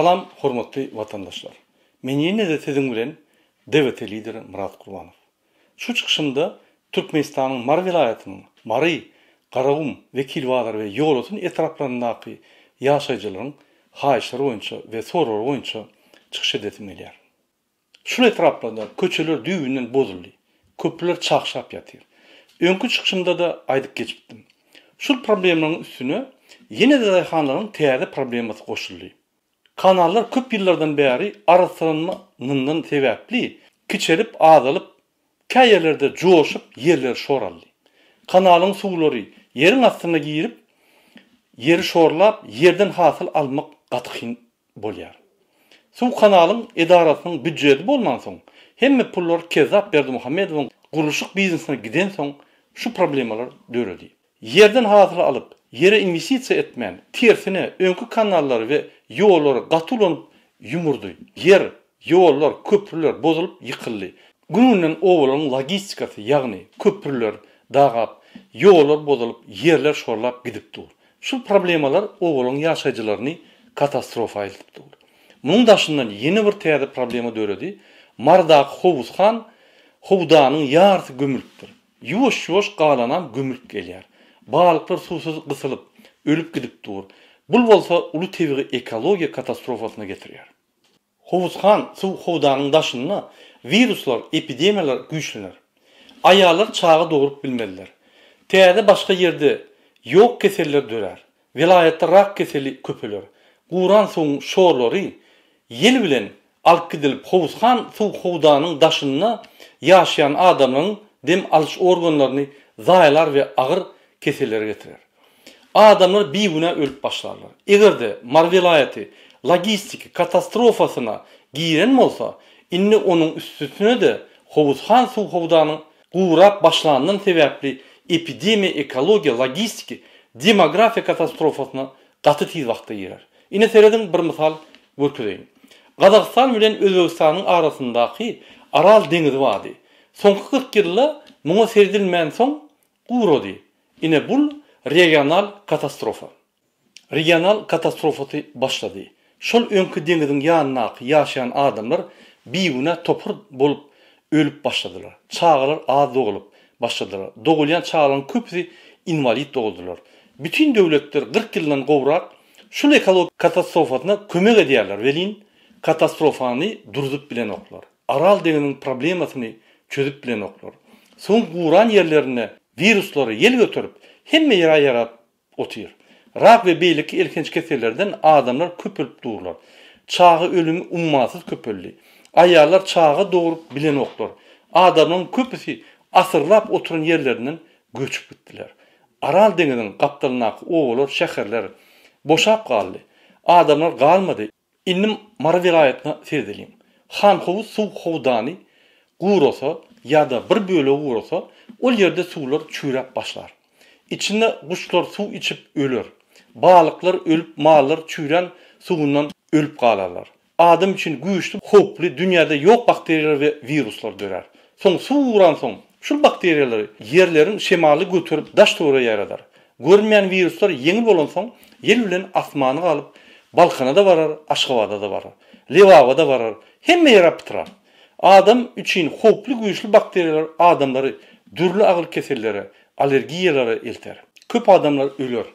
Salam, hormatly vatandaşlar. Men ýene-de siziň bilen DWT lideri Murat Gurbanow. Şu çykyşymda Türkmenistanyň Mar vilayatynyň Mary, Garagum, Vekilbazar we Ýolotun etraplaryndaky ýaşaýjylaryň haýyşlary boýunça we sorary boýunça çykyş edetim gelýär. Şol etraplarda köçeler düýbünden bozuldy. Köpler çakşap ýatyr. Öňkü çykyşymda da aýdyp geçipdim. Şol problemlaryň üstüne ýene-de daýhanlaryň täze problemasy goşuldy. Kanallar köp yıllardan beri araslanmanından sebepli kiçelip azalıp kayerlerde coşup yerler şorallı. Kanalın suwlary yerin astyna girip yeri şorlap yerden hasıl almak gatyhyn bolýar. Suw kanalın edarasynyň büdjeti bolman soň hemme pullar Kezap Berdimuhammedowyň gurulşyk biznesine giden soň şu problemalar döredi. Yerden hasıl alıp yere investisiya etmän tersine öňkü kanallar we ýollar gatulanyp ýumurdy. Yer, ýollar, köprüler bozulup ýykyldy. Gününden owalaryň logistikasy, ýagny köprüler dagap, ýollar bozulup yerler şorlap gidipdi. Şu problemalar owalaryň ýaşaýjylaryny katastrofa aýdypdy. Munyň daşyndan ýene bir täze problema döredi. Mardaky Howuzhan, Howdanyň ýarty gömülipdir. Ýuwaş-ýuwaş galanan gömülüp gelýär. Balyklar suwsuz gysylyp ölüp gidipdir. Bul bolsa uly tebiği ekologiya katastrofasyna getirýär. Howuzhan suw Howdanyň daşyna viruslar, epidemiyalar güýçlenir. Aýalar çağı dogrup bilmeliler. Täze başga ýerde ýok keseller dörer. Vilayatda rak keseli köpeler. Guran soň şorlary ýel bilen alyp gidilip Howuzhan suw Howdanyň daşyna ýaşaýan adamlaryň dem alyş organlaryny zaýlar we agyr keselleri getirer. Adamlar bir güne ölüp başlarlar. Egerde Mar vilayaty logistik katastrofasyna giren bolsa, inni onun üstüne de Howuzhan suw Howdanyň gurap başlanandan sebäpli epidemiya, ekologiya, logistik, demografiya katastrofasyna gaty tiz wagtda girer. Ine seredin bir misal görkedeýin. Gazakystan bilen Özbegistanyň arasyndaky Aral deňizi wady. Soňky 40 ýylda muňa seredilmän soň gurady. Ine bul regional katastrofa. Regional katastrofasy başlady. Şol öňkü deňiziň ýanyna ýaşaýan adamlar bir güne topur bolup ölüp başladylar. Çağlar az dogulup başladylar. Dogulýan çağlaryň köpüsi invalid doguldylar. Bütün döwletler 40 ýyldan gowrak şol ekologik katastrofasyna kömek edýärler. Welin katastrofany durdup bilen oklar. Aral deňiziň problemasyny çözüp bilen oklar. Soň guran ýerlerine viruslary ýel götürüp hemme ýara otyr. Rak we beýlik elkenç kesellerden adamlar köpülüp durlar. Çağı ölümü ummasyz köpüldi. Aýallar çağı dogrup bilen oklar. Adamlaryň köpüsi asyrlap oturan ýerlerinden göçüp gitdiler. Aral deňiziň gapdalynaky owalar, şäherler boşap galdy. Adamlar galmady. Innim Mar vilayatyna seredilýär. Han Howuz suw Howdany gurosa ýa-da bir bölegi gurosa, ol ýerde suwlar çüýräp başlar. İçinde kuşlar su içip ölür. Balıklar ölüp mallar çüýren suwundan ölüp galarlar. Adam için güýçli, hoply dünýäde ýok bakteriýalar we viruslar dörer. Soň suw uran soň şol bakteriýalary ýerleriň şemaly götürüp daş togra ýaradar. Görmeýän viruslar ýeňil bolan soň ýel bilen asmany galyp balkana da barar, Aşgabatda da barar, Lewaba da barar, hemme ýere bitirar. Adam üçün hoply güýçli bakteriýalar adamlary dürli agyr kesellere, alergiyalara elter. Köp adamlar ölür.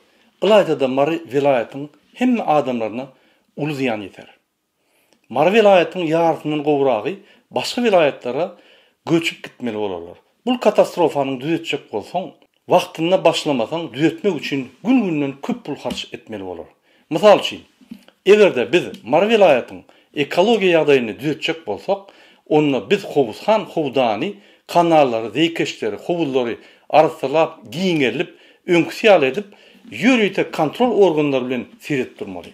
Ilayda Mar vilayatynyň hemme adamlaryna uly ziyan ýeter. Mar vilayatynyň ýartynyň gowragy başga vilayatlara göçüp gitmeli bolarlar. Bul katastrofanyň düzetjek bolsaň, wagtynda başlamasaň düzetmek üçin gün-günden köp pul harç etmeli bolar. Mysal üçin, egerde biz Mar vilayatynyň ekologiya ýagdaýyny düzetjek bolsak, onu biz Howuzhan, Howdany kanallary, zeýkeşleri, howuzlary arsalap, giňerilip, öňküsi edip, ýürüýte kontrol organlary bilen seredip durmaly.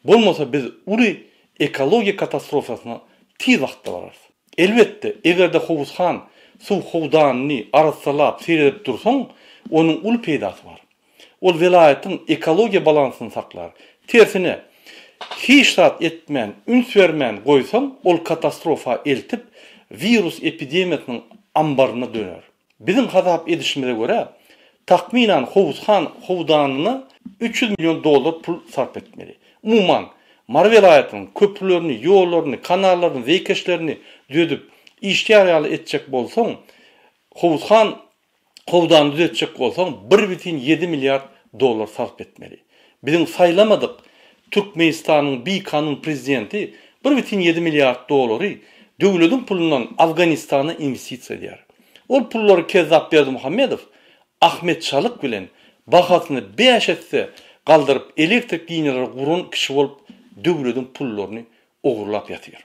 Bolmasa biz uly ekologiya katastrofasyna tiz wagtda barar. Elbetde, egerde Howuzhan suw howdanyny arsalap seredip dursaň, onuň ul peýdasy bar. Ol welaýatyň ekologiya balansyny saklar. Tersine, hiç tat etmän, üns bermän goýsaň, ol katastrofa eltip virus epidemiýasynyň ambaryna döner. Bizim hazap edişimize göre takminan Howuzhan howdanyna $300 milyon pul sarf etmeli. Umuman Mar welaýatynyň köprülerini, ýollaryny, kanallaryny, wekeşlerini düzüp işgärýaly etjek bolsaň, Howuzhan howdany düzetjek bolsaň $1,7 milyar sarf etmeli. Bizim saýlamadyk Türkmenistanyň BİKanyň prezidenti $1,7 milyar döwletiň pulundan Afganistana investisiýa edýär. Ol pullary Kezzap Berdimuhammedow Ahmet Çalık bilen bahasyny 5 etse galdyryp elektrik liníýalary guran kişi bolup döwletiň pullaryny ogurlap ýatyr.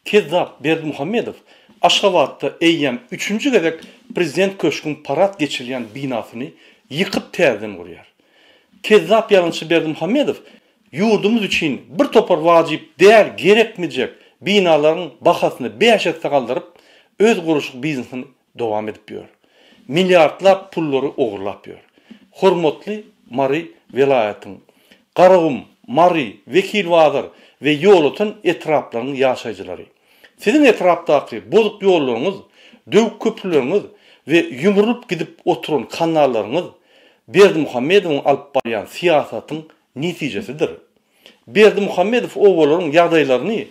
Kezzap Berdimuhammedow Aşgabatda eýýäm 3-nji gezek prezident köşküň parat geçirilýän binasyny ýykyp täzeden gurýar. Kezzap ýalňçy Berdimuhammedow ýurdumyz üçin bir topar wajyp däl gerekmejek binalaryň bahasyny 5 etse galdyryp öz guruşyk biznesini dowam edip ýör. Milliardlap pullary ogurlap ýör. Hormatly Mary welaýatyň Garagum, Mary, Wekilwadyr we ýolutyn etraplaryň ýaşaýjylary. Sizin etrapdaky bozuk ýollaryňyz, döwük köprüleriňiz we ýumrulyp gidip oturan kanallaryňyz Berdimuhammedowyň alyp barýan siýasatyň netijesidir. Berdimuhammedow owalaryň ýagdaýlaryny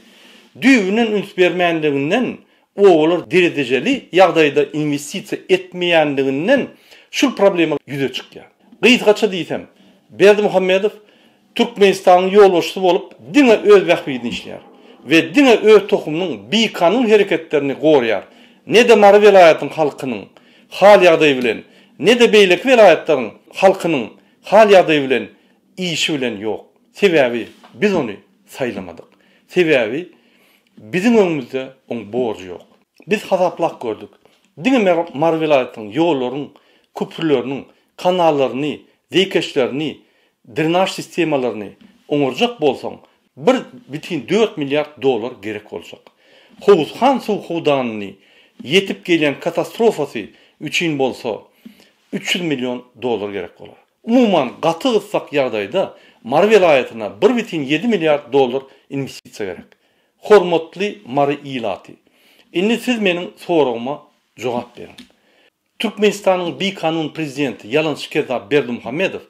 düýünen üns bermänliginden owalar deredejeli ýagdaýda investisiýa etmeýänliginden şu problema ýüze çykýar. Gysgaça diýsem, Berdimuhammedow Türkmenistanyň ýolbaşçysy bolup diňe öz wagtyny işleýär we diňe öz tohumynyň BİKanyň hereketlerini gorýar. Ne de Mar welaýatynyň halkynyň hal ýagdaýy bilen, ne de beýlek welaýatlaryň halkynyň hal ýagdaýy bilen işi bilen ýok. Sebäbi biz ony saýlamadyk. Sebäbi bizim öňümizde on borjy ýok. Biz hasaplak gördük. Diňe Mar welaýatynyň ýollaryň, köprülerini, kanallaryny, wekeşlerini, drenaj sistemalaryny oňurjak bolsaň, $1,4 milyar gerek bolacak. Howuzhan suw howdanyny yetip gelýän katastrofasy üçin bolsa $300 milyon gerek bolar. Umuman gaty gyssak ýagdaýda Mar welaýatyna $1,7 milyar investisiýa gerek. Hormatly Mary ilaty. Indi siz meniň soragyma jogap berin. Türkmenistanyň BİKanyň prezidenti ýalançy Kezzap Berdimuhammedow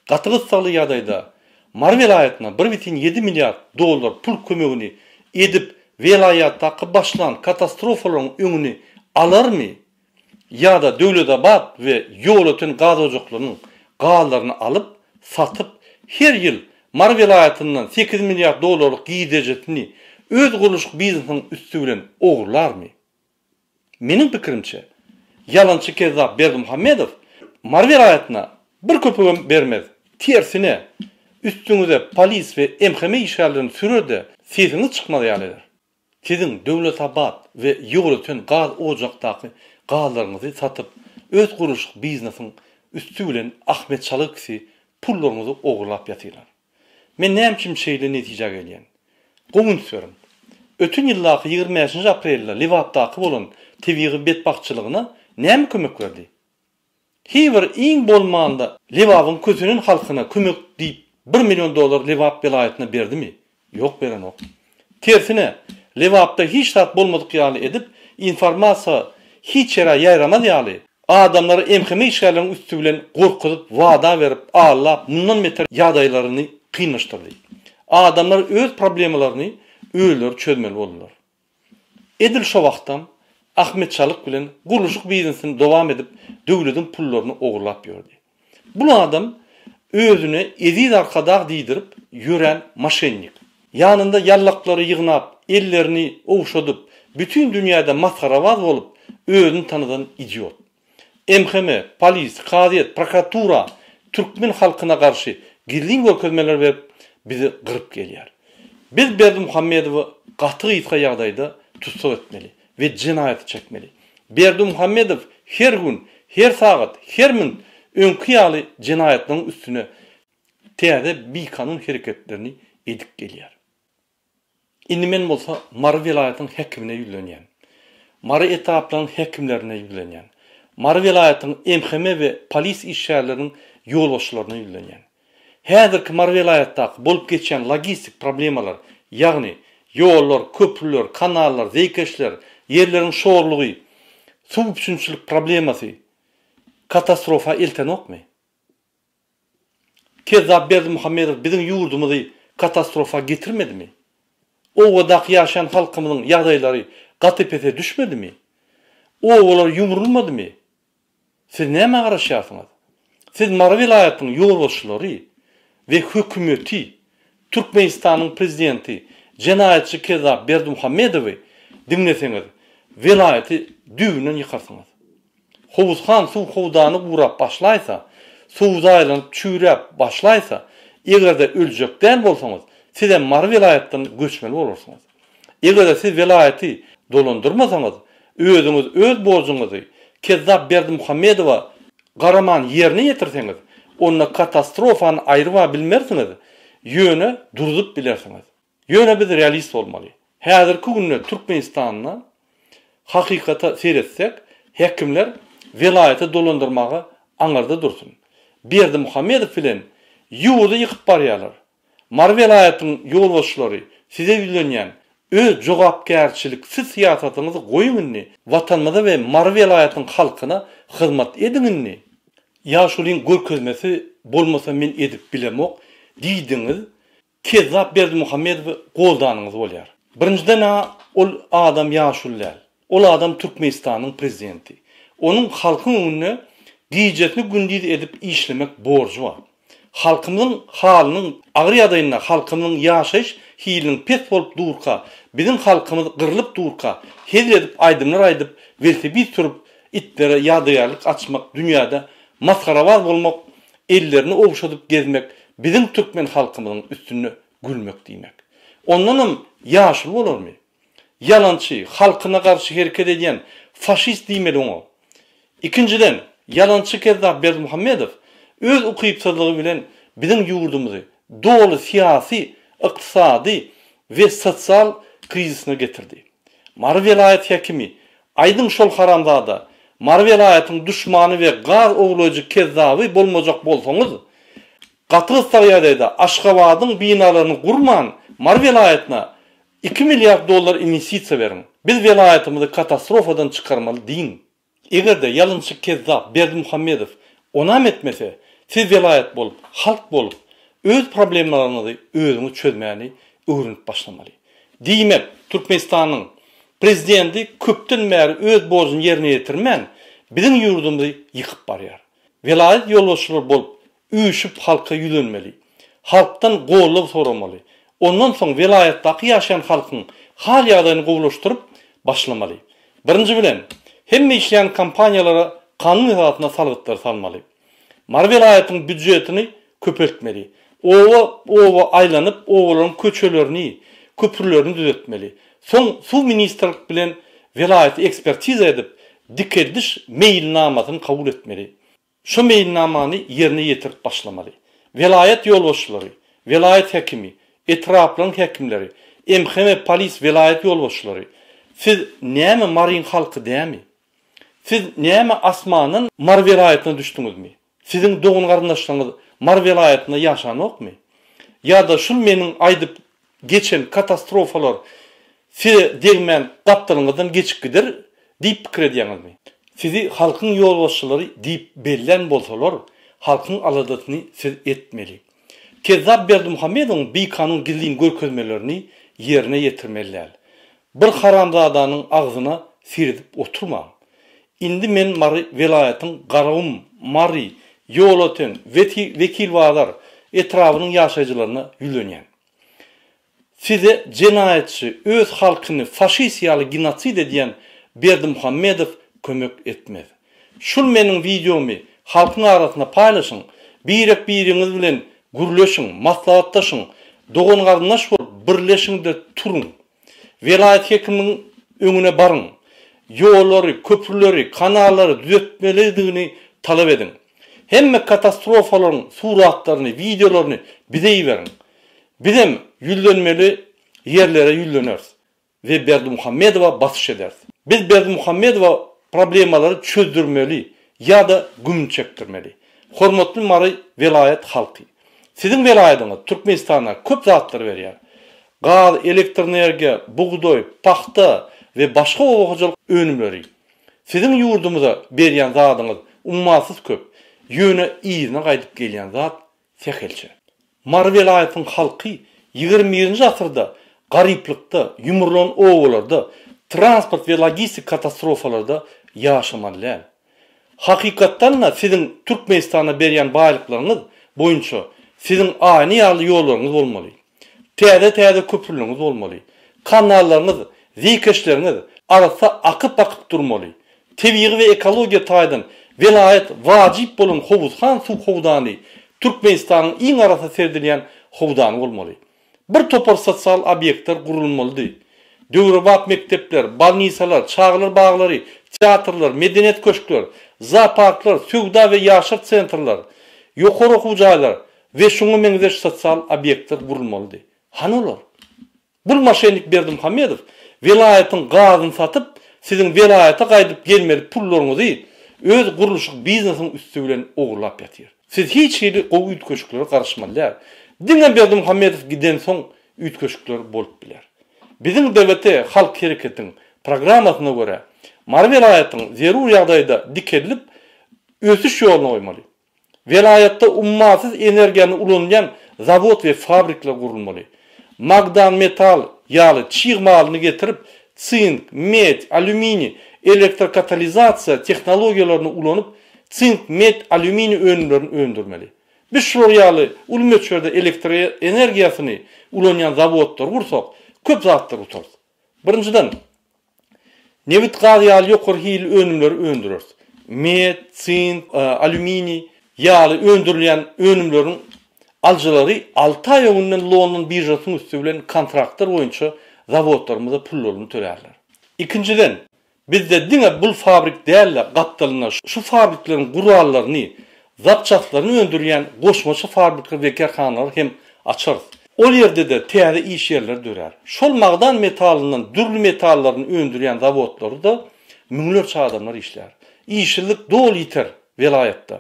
gaty gyssaly ýagdaýda Mar welaýatyna $1,7 milyar pul kömegini edip welaýatdaky başlan katastrofalaryň öňüni alarmy? Ýa-da Döwletabad we ýolutyn gaz ojaklarynyň gallaryny alyp satyp her ýyl Mar welaýatyndan $8 milyar giderjetini öz guruluşyk biznesiniň üstü bilen ogurlarmy? Meniň pikirimçe, ýalançy Kezzap Berdimuhammedow Mar welaýatyna bir köpüge bermez. Tersine üstüňize polis we MHM işgärlerini sürerde sesiniz çykmady ýalydyr. Siziň Döwletabad we ýolutyn gaz ojakdaky gallaryňyzy satyp öz guruluşyk biznesiniň üstü bilen Ahmet Çalyksy pullaryňyzy ogurlap ýatylar. Men näme şeýle netije gelýän? Goňun söýüm. Ötün ýyllaky 25 aprelde Liwapdaky bolan tebigy betbakçylygyna näme kömek berdi? Hiber iň bolmanda Liwapyň kösünün halkyna kömek diýip $1 milyon Liwap welaýatyna berdimi? Ýok, beren ok. Tersine Liwapda hiç tat bolmadyk ýaly edip informasiýa hiç ýere ýaýramady ýaly. Adamlar MHM işgärleriniň üstü bilen gorkudyp wada berip Allah mundan beter ýagdaýlaryny kynlaşdyrdy. Adamlar öz problemalaryny öýler çözmeli boldular. Edil şo wagtdan Ahmet Çalyk bilen guruluşyk biznesini dowam edip döwletiň pullaryny ogurlap ýördi. Bu adam özüne eziz arkadag diýdirip ýören maşennik. Ýanynda ýallaklary ýygnap, ellerini owşadyp, bütün dünýäde masgarawaz bolup özüni tanydan idiot. MHM, polis, gaziet, prokuratura türkmen halkyna garşy girliň görkezmeler berip bizi gyryp gelýär. Biz Berdimuhammedowy gaty ýytka ýagdaýda tutsak etmeli we jinaýat çekmeli. Berdimuhammedow her gün, her sagat, her min öňkü ýaly jinaýatlaryň üstüne täze BİKanyň hereketlerini edip gelýär. Indi men bolsa Mary vilayatynyň hekimine ýülenýän. Mary etaplaryň hekimlerine ýülenýän. Mary vilayatynyň MHM we polis işgärleriniň ýolbaşçylaryna ýülenýän. Häzirki Mary vilayatdaky bolup geçen logistik problemalar, ýagny ýollar, köprüler, kanallar, zeýkeşler, yerleriň şorlugy, suw üçinçilik problemasy, katastrofa eltenokmy? Kezzap Berdimuhammedow biziň ýurdumyzy katastrofa getirmedimi? O wadak ýaşayan halkymyzyň ýagdaýlary gatypete düşmedimi? O olar ýumrulmadymy? Siz näme garaşýarsyňyz? Siz Mary vilayatynyň ýolbaşçylary we hökümeti, Türkmenistanyň prezidenti, jenaýatçy Kezzap Berdimuhammedowy dinleseňiz, vilayaty düýünden ýykarsyňyz. Howuzhan suw howdany urap başlaýsa, suw zaýlanyp çüýräp başlaýsa, egerde öljekden bolsaňyz, siz hem Mary vilayatdan göçmeli bolarsyňyz. Egerde siz vilayaty dolandyrmasaňyz, özüňiz öz borjuňyzy Kezzap Berdimuhammedowa garaman ýerine ýetirseňiz, onda katastrofany aýryba bilmersiňiz, ýöne durdup bilersiňiz. Ýöne biz realist bolmaly. Häzirki günde Türkmenistanyna hakykata seyretsek, hekimler vilayaty dolandyrmagy aňarda dursun. Berdimuhammedow bilen ýurdy ýykyp barýarlar. Mary vilayatynyň ýolbaşçylary size ýülenýän öz jogapkärçiliksiz siýasatyňyzy goýuňyny, watanymyza we Mary vilayatynyň halkyna hyzmat ediňini. Ýaşulyň görkezmesi bolmasa men edip bilemok diýdiňiz, Kezzap Berdimuhammedow goldanyňyz bolýar. Birinciden ol adam ýaşulylar. Ol adam Türkmenistanyň prezidenti. Onun halkyň önüne diýjetini gündüz edip işlemek borcu var. Halkymyzyň halynyň agyr ýagdaýyna, halkymyzyň ýaşaýyş hiliniň pes bolup durka, biziň halkymyz gyrlyp durka, hez edip aýdymlar aýdyp, velosiped sürüp itlere ýagdaýarlyk açmak, dünýäde maskarabaz bolmak, ellerini owşadyp gezmek, biziň türkmen halkymyzyň üstüne gülmek diýmek. Ondan hem ýaşyl bolarmy? Yalançy, halkyna garşy hereket edýän faşist diýmeli oňa. İkinciden, yalançy Kezzap Berdimuhammedow öz ukypsızlygy bilen biziň ýurdumyzy dolu siyasi, iqtisadi we sosial krizisine getirdi. Mary vilayat hekimi aýdyň şol haramzada Mary vilayatynyň düşmany we gaz oglaýjy Kezzapy bolmajak bolsaňyz, Gatysy ýerinde Aşgabatyň binalaryny gurman, Mary vilayatyna 2 milyar dollar investisiýa beriň. Biz vilayatymyzy katastrofadan çykarmaly diýin. Egerde ýalynçy Kezzap Berdimuhammedow onam etmese, siz vilayat bolup, halk bolup, öz problemlaryňyzy özüňiz çözmäni öwrünip başlamaly. Diýmek, Türkmenistanyň prezidenti köpden bäri öz borjyny ýerine ýetirmän, biziň ýurdumyzy ýykyp barýar. Vilayat ýolbaşçylary bolup, üýüşüp halka ýülenmeli. Halkdan golluk soramaly. Ondan soň vilayatdaky ýaşaýan halkyň hal ýagdaýyny gowlaşdyryp başlamaly. Birinji bilen, hemme işleyen kampaniyalara kanun esatyna salgytlar salmaly. Mary vilayatynyň büdjetini köpeltmeli. Owa aýlanyp, owalaryň köçelerini, köprülerini düzeltmeli. Soň suw ministrlik bilen vilayat ekspertiza edip, dikeldiş meýilnamasyny kabul etmeli. Şu meýilnamany ýerine ýetirip başlamaly. Vilayat ýolbaşçylary, vilayat hekimi, etraplaryň hekimleri, MHM polis vilayat ýolbaşçylary, siz näme Maryň halky diými? Siz näme asmanyň Mary vilayatyna düşdüňizmi? Siziň dogun garyndaşlaryňyz Mary vilayatyna ýaşanokmy? Ýa-da şul meniň aýdyp geçen katastrofalar siz degmen gapdalyňyzdan geçip gider diýip pikir edýäňizmi? Sizi halkyň ýolbaşçylary diýip bellen bolsalar, halkyň aladatyny siz etmeli. Kezzap Berdimuhammedowyň bir kanun gizliň görkezmelerini ýerine ýetirmeliler. Bir haramzadanyň agzyna sirdip oturma. Indi men Mary vilayatyň garawum, Mary, ýolaten, wekil wazar etrawynyň ýaşaýjylaryna ýülenýän. Size jenaýatçy öz halkyny faşist genosid edýän Berdimuhammedow kömek etmez. Şul meniň videomy halkyň arasyna paýlaşyň, biriňiz bilen gürleşiň, maslahatlaşyň, dogan garyndaş bolup birleşiňde turuň. Vilayat hekiminiň öňüne baryň. Ýollary, köprüleri, kanallary düzeltmelidigini talap ediň. Hemme katastrofalaryň suratlaryny, videolaryny bize ýiberiň. Bizem ýüzlenmeli yerlere yüllöneriz ve Berdimuhammedova basış ederiz. Biz Berdimuhammedova problemaları çözdürmeli ya da güm çektirmeli. Hormatly mary velayet halky. Sizin velayetyňyz Türkmenistana köp zatlar berýär. Gaz, elektr energiýa, buğdoy, paxta ve başga owakyjylyk önümleri. Sizin ýurdumuza berýän zadyňyz ummatsız köp. Ýöne iýine gaýdyp gelýän zat sehelçe. Mar velayetyň halky 21-nji asyrda garyplykda, ýumurlan owalarda, transport we logistik katastrofalarda ýaşamanlar. Hakykatdan sizin Türkmenistana berýän baýlyklaryňyz boýunça sizin aýny ýaly ýollaryňyz bolmaly. Täze köprüleriniz bolmaly. Kanallaryňyz, zikeşleriňiz arasy akyp durmaly. Tebii we ekologiýa taýdan velayet wajyp bolan howuzhan suw howdany Türkmenistanyň iň arasy serdilýän howdany bolmaly. Bir topar sosial obyektler gurulmaly. Döwrebat mektepler, balnisalar, çağlar baglary, teatrlar, medeniýet köşkler, zooparklar, söwda we ýaşar sentrler, ýokary okuw jaýlar we şuňa meňzeş sosial obyektler gurulmaly. Hanolar. Bul maşenik Berdimuhammedov velayetin gazyny satyp sizin velayeta gaýdyp gelmeli pullaryňyzy öz guruluşyk biznesiniň üstü bilen ogurlap ýatyr. Siz hiç şeýle gowy ütköşüklere garaşmalylar. Diňe Berdimuhammedov giden soň ütköşükler bolup biler. Bizim devlete halk hereketiň programmasyna görä mar velayetyň zerur ýagdaýda dikelip ösüş ýoluna goýmaly. Velayetde ummatsız energiýany ulanýan zavod we fabrikler gurulmaly. Magdan metal ýaly çyğmalyny getirip sink, met, alümini, elektrokatalizasiýa tehnologiýalaryny ulanyp sink, met, alümini önümlerini öndürmeli. Biz şol ýaly uly möçberde elektr energiýasyny ulanýan zawodlar gursak köp zatlar utarys. Birinciden nevit gaz ýaly ýokary hil önümleri öndüreriz. Met, sink, alümini ýaly öndürilýän önümleriň aljylary 6 ay öňünden London birjasynyň üstü bilen kontraktlar boýunça zawodlarymyza pullaryny tölerler. İkinciden bizde diňe bul fabrik däller gapdalyna şu fabrikleriň gurallaryny, zapçatlaryny öndürýän goşmaça fabrikler we kerhanalary hem açarys. Ol ýerde de täze iş ýerleri dörer. Şol magdan metalyndan dürli metallaryny öndürýän zawodlary da müňlerçe adamlar işler. İşçilik dol ýiter velayetde.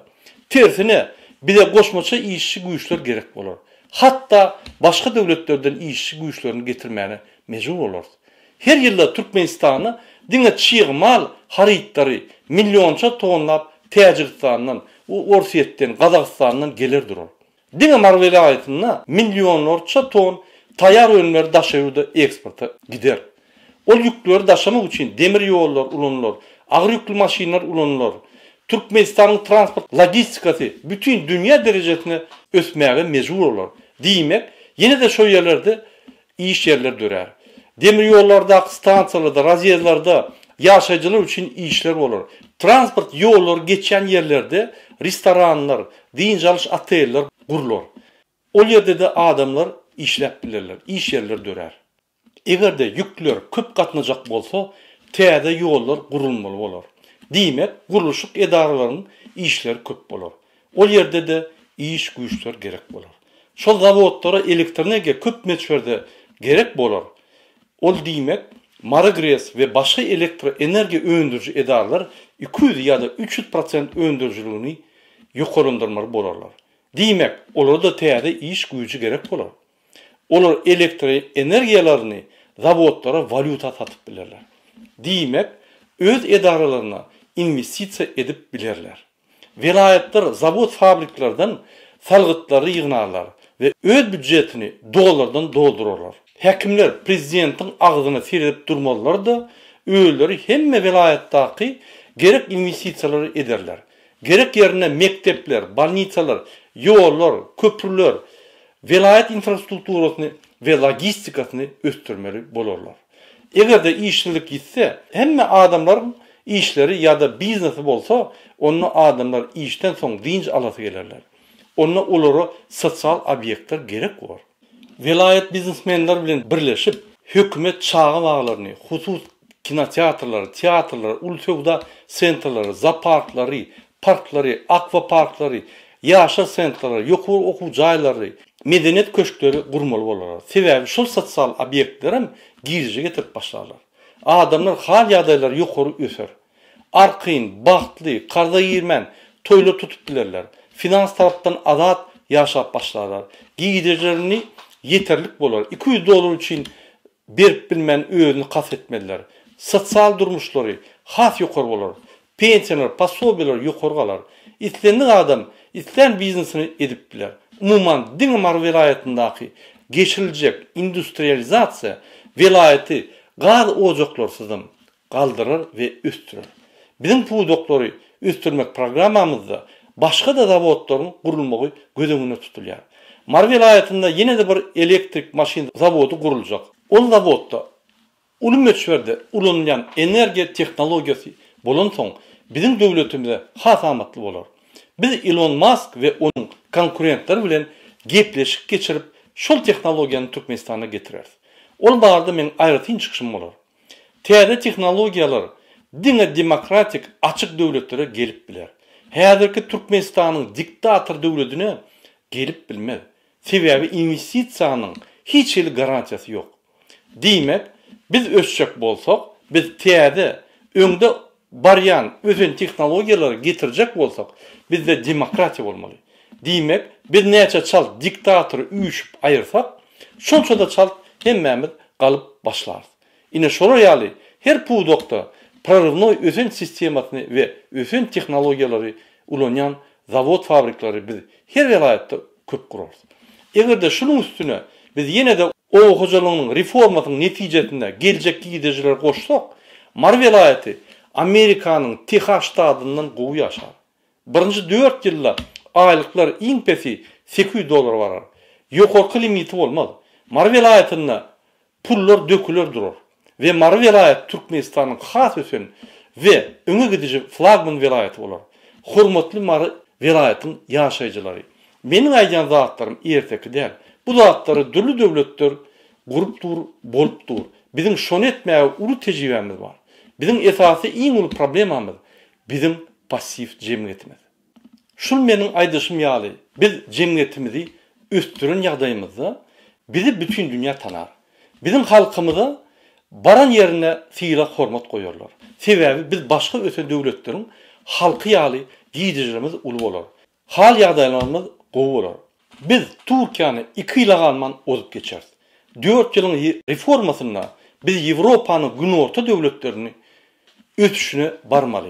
Tersine bir de goşmaça işçi güýçler gerek bolar. Hatta başga döwletlerden işçi güýçlerini getirmäne mejbur bolar. Her ýylda Türkmenistana diňe çyğmal harytlary milyonça tonlap Täjikistandan, Orsiýetden, Gazagstandan gelir durur. Diňe mar velayetyna milyonlarça ton taýar önümler daşaýyda eksporta gider. Ol ýükleri daşamak üçin demir ýollar ulanlar, agyr ýüklü maşynalar ulanlar. Türkmenistanyň transport logistikasy bütün dünýä derejesine ösmäge mejbur bolar. Diýmek, ýene de şo ýerlerde iş ýerler dörer. Demir ýollarda, stansiýalarda, razýetlerde ýaşaýjylar üçin işler bolar. Transport ýolları geçen ýerlerde restoranlar, diňjalş oteller gurulur. Ol ýerde de adamlar işläp bilerler, iş ýerler dörer. Egerde ýükler köp gatnajak bolsa, täze ýollar gurulmaly bolar. Diýmek, guruluşyk edaralarynyň işleri köp bolar. Ol ýerde de iş güýçler gerek bolar. Şol zawodlara elektroniýa köp meçberde gerek bolar. Ol diýmek, Maragres we başga elektr energiýa öndürjü edarlar 200 ýa-da 300% öndürjülügini ýokarlandyrmaly bolarlar. Diýmek, olarda täze iş güýçi gerek bolar. Olar elektr energiýalaryny zawodlara valuta satyp bilerler. Diýmek, öz edaralaryna investisiýa edip bilerler. Velayetler zawod fabriklerden salgytlary ýygnarlar ve öz büdjetini dollardan doldururlar. Häkimler prezidentiň agzyna seredip durmalylar da öýleri hemme velayetdäki gerek investisiýalary ederler. Gerek ýerine mektepler, balnisalar, ýollar, köprüler, velayet infrastrukturasyny we logistikasyny östürmeli bolarlar. Egerde işçilik gitse, hemme adamlaryň işleri ýa-da biznesi bolsa, onu adamlar işten soň dinç alasy gelerler. Onu olary sosial obyektler gerek bolar. Velayet biznesmenler bilen birleşip hökümet çağı baglaryny, husus kinoteatrlary, teatrlar, ul söwda sentrlary, zooparklary, parklary, akvaparklary yaşa sentralary, ýokary okuw jaýlary, medeniyet köşkleri gurmaly bolar. Sebäbi şol sosial obyektlerim giýije getirip başlarlar. Adamlar hal ýagdaýlar ýokary öser. Arkyn, bagtly, karda ýermen, toýla tutup bilerler. Finans tarapdan azat ýaşap başlarlar. Giýdirilerini yeterlik bolar. $200 üçin berip bilmän özüni kas etmediler. Sosial durmuşlary has ýokary bolar. Pensioner, pasobiler ýokary galar. İslendik adam, islen biznesini edip biler. Umuman Diňmar vilayetindäki geçiriljek industrializasiýa vilayeti gaz ojaklarsızym galdyrar we östürer. Bizim pudoklary östürmek programamyzda başga da zawodlaryň gurulmagy gözeňinde tutulýar. Mar vilayetinde ýene de bir elektrik maşin zawody guruljak. Ol zawodda uly möçberde ulanýan energiýa tehnologiýasy bolan soň bizim döwletimizde has amatly bolar. Biz Elon Musk we onuň konkurentleri bilen gepleşik geçirip şol tehnologiýany Türkmenistana getireriz. Ol barada men aýratyn çykyşym bolar. Täze tehnologiýalar diňe demokratik açyk döwletlere gelip biler. Häzirki Türkmenistanyň diktator döwletine gelip bilmez. Sebäbi investisiýanyň hiç ýyl garantiýasy ýok. Diýmek, biz ösjek bolsak, biz täze öňde baryan özen tehnologiýalary getirjek bolsak, bizde demokratiýa bolmaly. Diýmek, biz näçe çal diktator üýüşüp aýyrsak, şonça da çal hemmämiz galyp başlarys. Ine şolar ýaly her pudokda prorivnoy özen sistemasyny we özen tehnologiýalary ulanýan zawod fabriklary biz her vilayetde köp gurarys. Egerde şunun üstüne biz ýene de o hojalygynyň reformasynyň netijesinde geljek giýdirjiler goşsak, Mar vilayeti Amerikanyň Texas ştatyndan gowy ýaşar. Birinji 4 ýylda aýlyklar iň pesi $800 barar. Ýokarky limiti bolmaz. Mar vilayetinde pullar döküler durar. Ve Mar vilayet Türkmenistanyň has ösen ve öňe gidiji flagman vilayeti bolar. Hormatly Mar vilayetiň ýaşaýjylary. Meniň aýdan zatlarym erteki däl. Bu zatlary dürli döwletler gurup dur, bolup dur. Bizim şonu etmäge uly tejribemiz bar. Bizim esasy iň uly problemamiz bizim passiv jemgyýetimiz. Şol meniň aýdyşym ýaly. Biz jemgyýetimizi östüren ýagdaýymyzda bizi bütün dünýä tanar. Bizim halkymyza baran yerine fiila hormat koyarlar. Sebäbi biz başga ösen döwletleriň halky ýaly giýdirjimiz uly bolar. Hal ýagdaýlarymyz gowy bolar. Biz Türkiýany 2 ýyla galman ozup geçeriz. 4 ýylyň reformasynda biz Ýewropanyň günorta döwletlerini ötüşüne barmaly.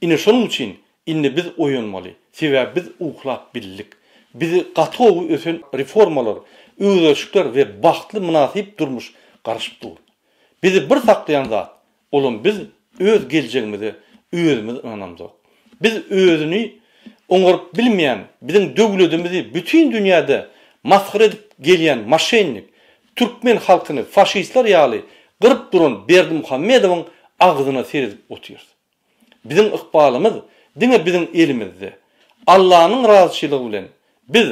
Ine şonuň üçin indi biz oýanmaly. Sebäbi biz uklap bildik. Bizi gatowy ösen reformalar, öýleşikler we bagtly münasip durmuş garşyp dur. Bizi bir saklayan zat, olum biz öz geljegimizi özümüz anamzok. Biz özünü oňaryp bilmeýän, bizim döwletimizi bütün dünýäde mashyr edip gelýän maşennik, Türkmen halkyny faşistler ýaly gyryp duran Berdimuhammedowyň agzyna seredip oturýar. Bizim ykbalymyz diňe bizim elimizde. Allah'ın razıçylygy bilen biz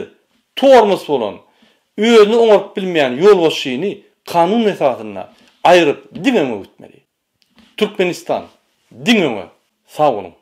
tormos bolan, özüni oňaryp bilmeýän ýolbaşçyny kanun esasyna aýryp diňe öwütmeli. Türkmenistan diňe sag bolun.